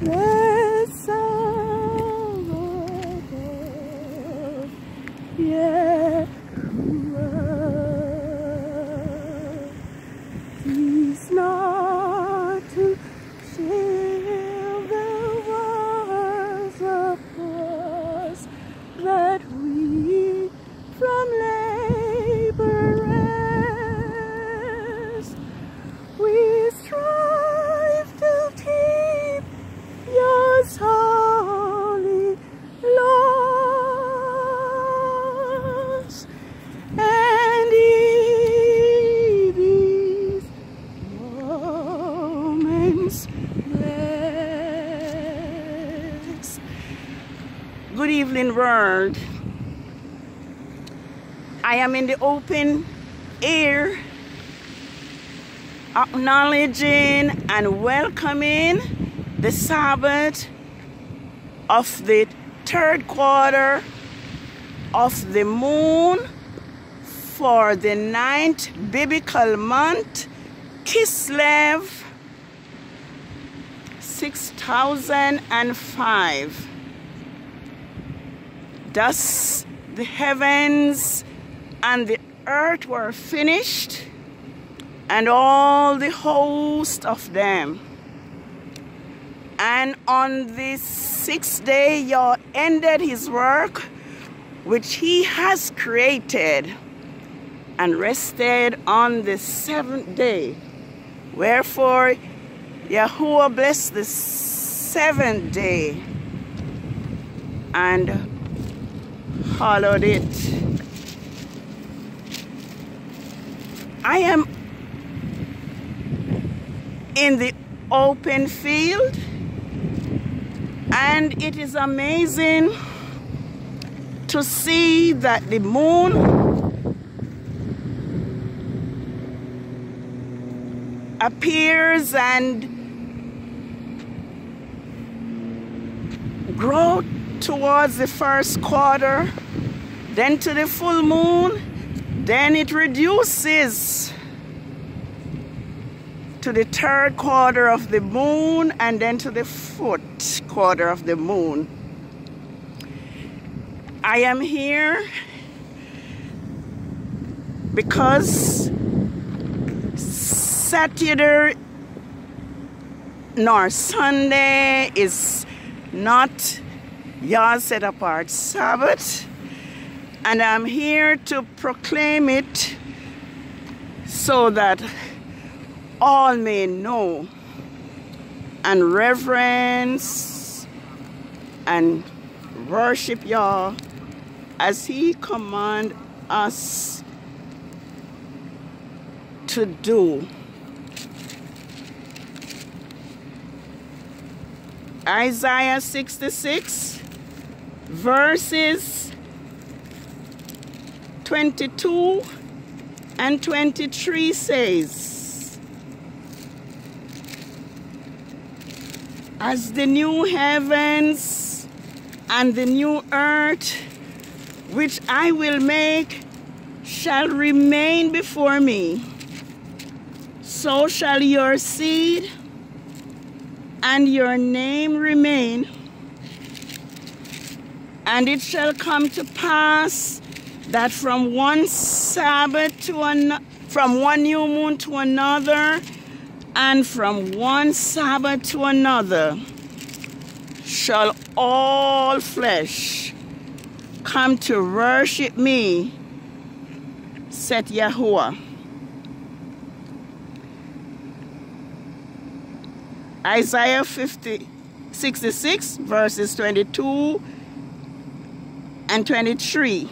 the Sabbath of Yahuwah. Cease not to share the wars of us, that we from labor rest. We strive to keep Yours holy laws, and in these moments blessed. Good evening, world. I am in the open air, acknowledging and welcoming the Sabbath of the third quarter of the moon for the 9th biblical month, KISLEV 6005. Thus the heavens and the earth were finished, and all the host of them. And on the 6th day Yah ended his work which he has created, and rested on the 7th day. Wherefore Yahuwah blessed the 7th day and hallowed it. I am in the open field, and it is amazing to see that the moon appears and grows towards the first quarter, then to the full moon, then it reduces to the third quarter of the moon, and then to the fourth quarter of the moon. I am here because Saturday nor Sunday is not Yah's set apart Sabbath, and I'm here to proclaim it so that all may know and reverence and worship Yah as He commands us to do. Isaiah 66 verses 22 and 23 says, as the new heavens and the new earth which I will make shall remain before me, so shall your seed and your name remain. And it shall come to pass that from one Sabbath to another, from one new moon to another, and from one Sabbath to another, shall all flesh come to worship me, said Yahuwah. Isaiah 66 verses 22 and 23.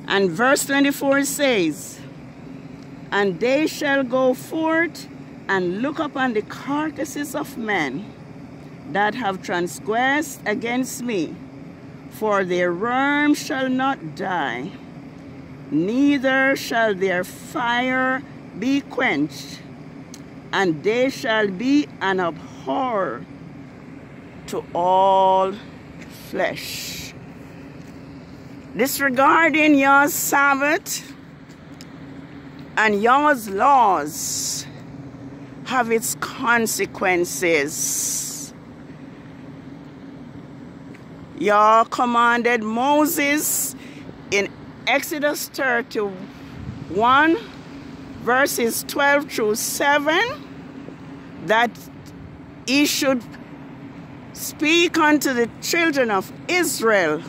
And verse 24 says, and they shall go forth and look upon the carcasses of men that have transgressed against me, for their worm shall not die, neither shall their fire be quenched, and they shall be an abhor to all flesh. Disregarding Yah's Sabbath and Yah's laws have its consequences. Yah commanded Moses in Exodus 31, verses 12 through 7, that he should speak unto the children of Israel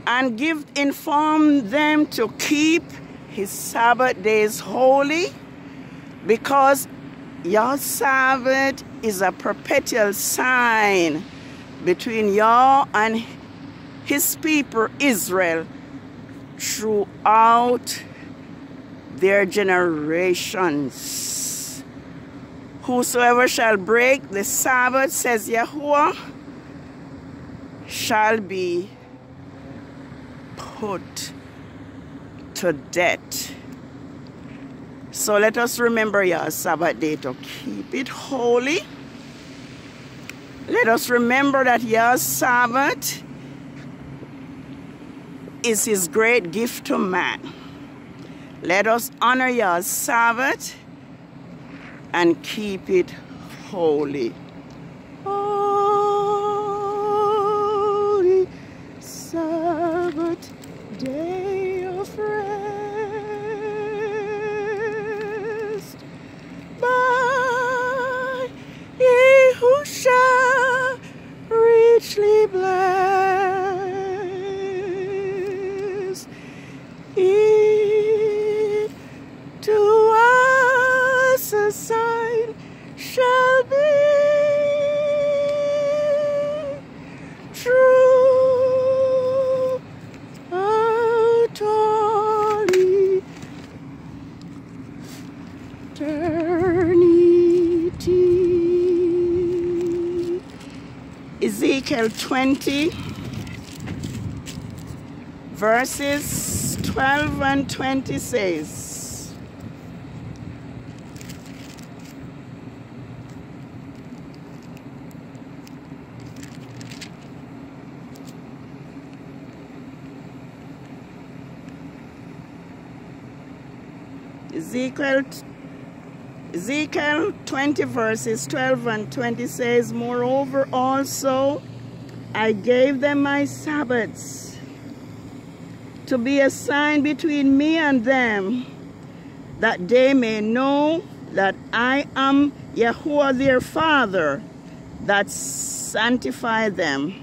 and inform them to keep his Sabbath days holy, because Yah's Sabbath is a perpetual sign between Yah and his people Israel throughout their generations. Whosoever shall break the Sabbath, says Yahuwah, shall be put to death. So let us remember Yah's Sabbath day to keep it holy. Let us remember that Yah's Sabbath is his great gift to man. Let us honor Yah's Sabbath and keep it holy. Holy Sabbath day of rest, by ye who shall richly bless, it to us a sign shall be true out all eternity. Ezekiel 20, verses 12 and 20 says, Ezekiel 20 verses 12 and 20 says, moreover also I gave them my Sabbaths to be a sign between me and them, that they may know that I am Yahuwah their Father, that sanctified them.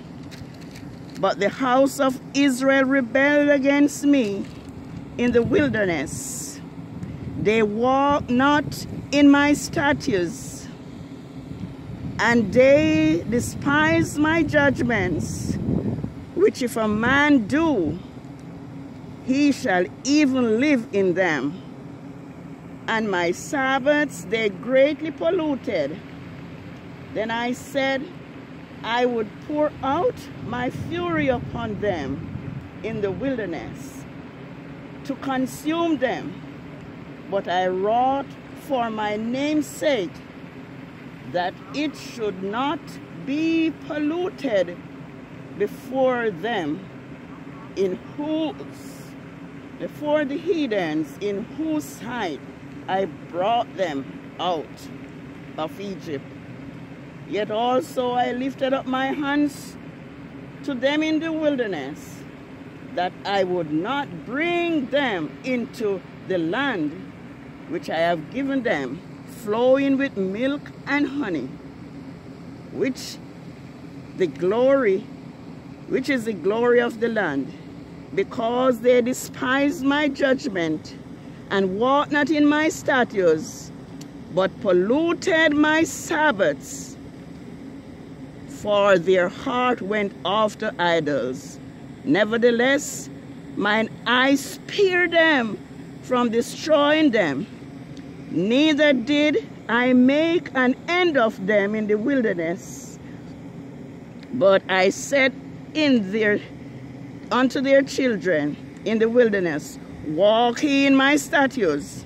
But the house of Israel rebelled against me in the wilderness. They walked not in my statutes, and they despise my judgments, which if a man do, he shall even live in them. And my Sabbaths they greatly polluted. Then I said, I would pour out my fury upon them in the wilderness to consume them. But I wrought for my name's sake, that it should not be polluted before them, before the heathens, in whose sight I brought them out of Egypt. Yet also I lifted up my hands to them in the wilderness, that I would not bring them into the land which I have given them, flowing with milk and honey, which is the glory of the land, because they despised my judgment and walked not in my statutes, but polluted my Sabbaths, for their heart went after idols. Nevertheless, mine eye spared them from destroying them, neither did I make an end of them in the wilderness. But I said unto their children in the wilderness, walk ye in my statutes,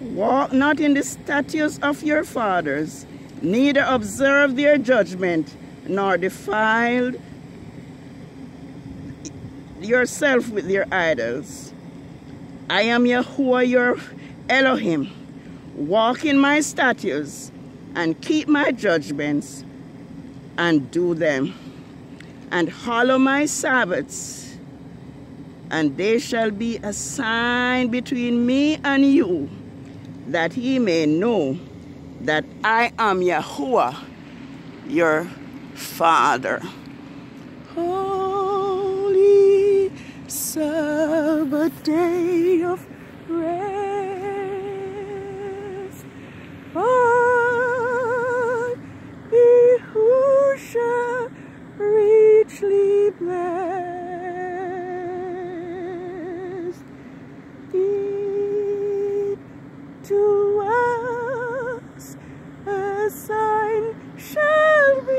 walk not in the statutes of your fathers, neither observe their judgment, nor defile yourself with their idols. I am Yahuwah your Elohim. Walk in my statutes and keep my judgments and do them, and hallow my Sabbaths, and they shall be a sign between me and you, that ye may know that I am Yahuwah, your Father. Holy Sabbath day of rest, for Yahushua richly blessed. It to us a sign shall be.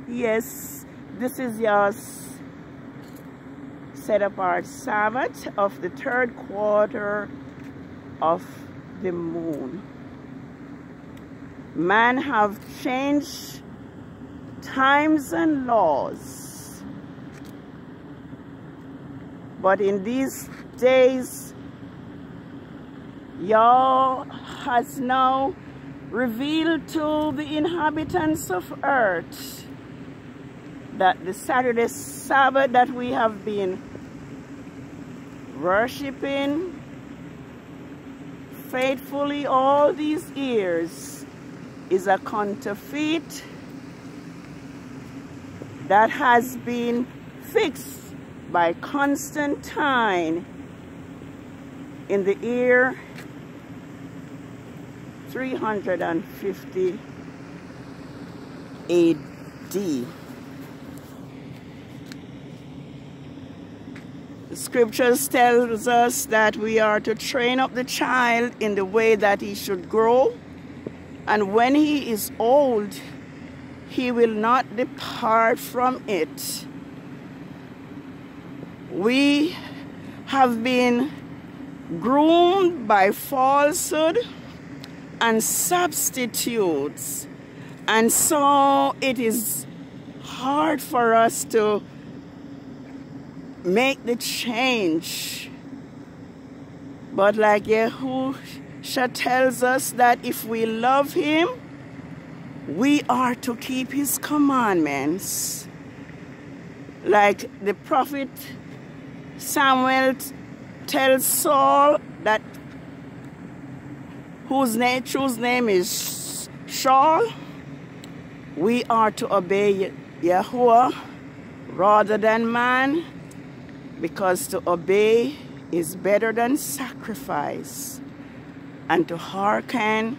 Yes, this is your set-apart Sabbath of the third quarter of the moon. Man have changed times and laws, but in these days, Yah has now revealed to the inhabitants of earth that the Saturday Sabbath that we have been worshiping faithfully all these years is a counterfeit that has been fixed by Constantine in the year 350 AD. The scriptures tells us that we are to train up the child in the way that he should grow, and when he is old, he will not depart from it. We have been groomed by falsehood and substitutes, and so it is hard for us to make the change. But like Yahushua tells us that if we love him, we are to keep his commandments. Like the prophet Samuel tells Saul that whose name is Saul, we are to obey Yahuwah rather than man, because to obey is better than sacrifice, and to hearken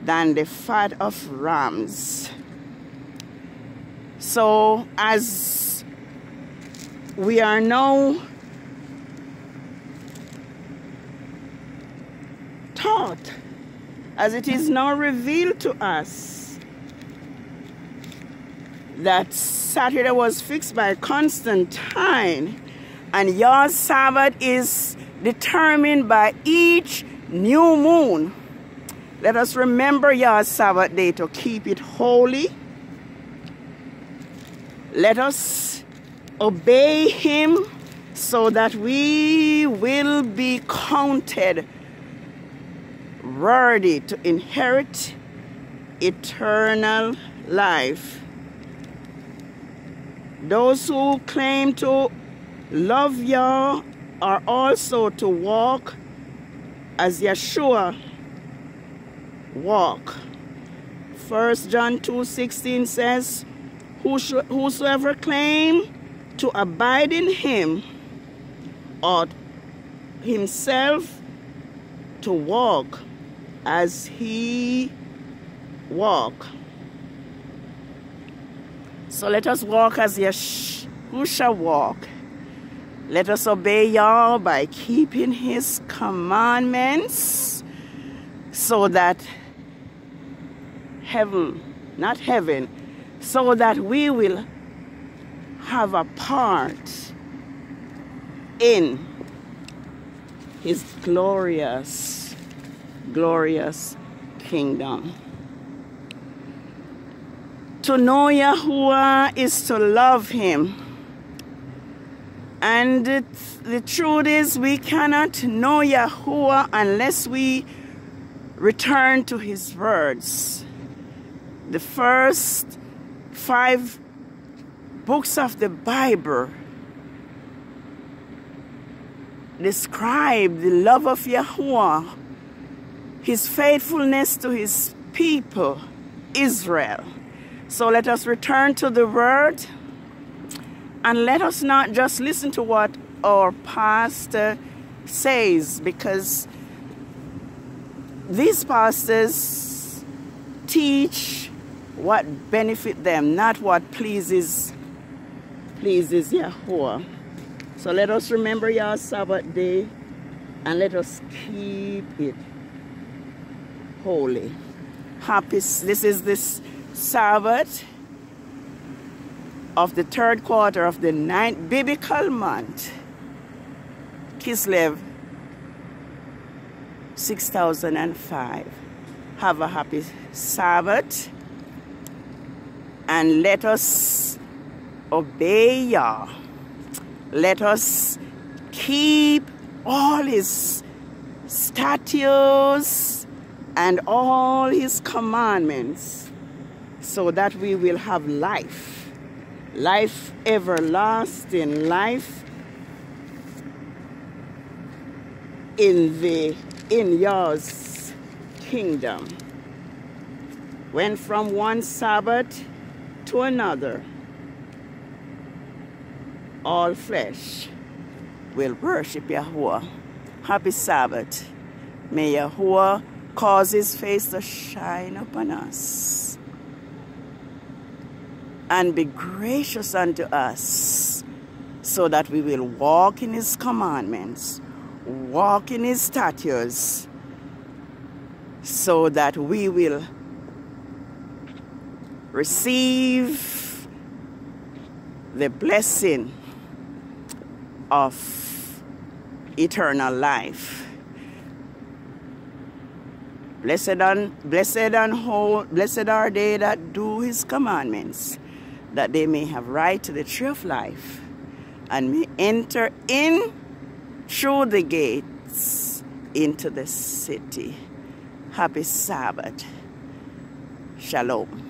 than the fat of rams. So as we are now taught, as it is now revealed to us, that Saturday was fixed by Constantine, and your Sabbath is determined by each new moon. Let us remember your Sabbath day to keep it holy. Let us obey him so that we will be counted worthy to inherit eternal life. Those who claim to love Yah are also to walk as Yeshua walk. 1 John 2:16 says, whosoever claim to abide in him ought himself to walk as he walk. So let us walk as Yahushua walk. Let us obey Yah by keeping his commandments, so that so that we will have a part in his glorious kingdom. To know Yahuwah is to love him. And the truth is, we cannot know Yahuwah unless we return to his words. The first 5 books of the Bible describe the love of Yahuwah, his faithfulness to his people, Israel. So let us return to the word, and let us not just listen to what our pastor says, because these pastors teach what benefit them, not what pleases Yahuwah. So let us remember Yah's Sabbath day, and let us keep it holy. This is this Sabbath of the 3rd quarter of the 9th biblical month, Kislev 6005. Have a happy Sabbath, and let us obey Yah. Let us keep all his statutes and all his commandments, so that we will have life, life everlasting, life in Yah's kingdom. When from one Sabbath to another, all flesh will worship Yahuwah. Happy Sabbath. May Yahuwah cause his face to shine upon us and be gracious unto us, so that we will walk in his commandments, walk in his statutes, so that we will receive the blessing of eternal life. Blessed are they that do his commandments, that they may have right to the tree of life, and may enter in through the gates into the city. Happy Sabbath. Shalom.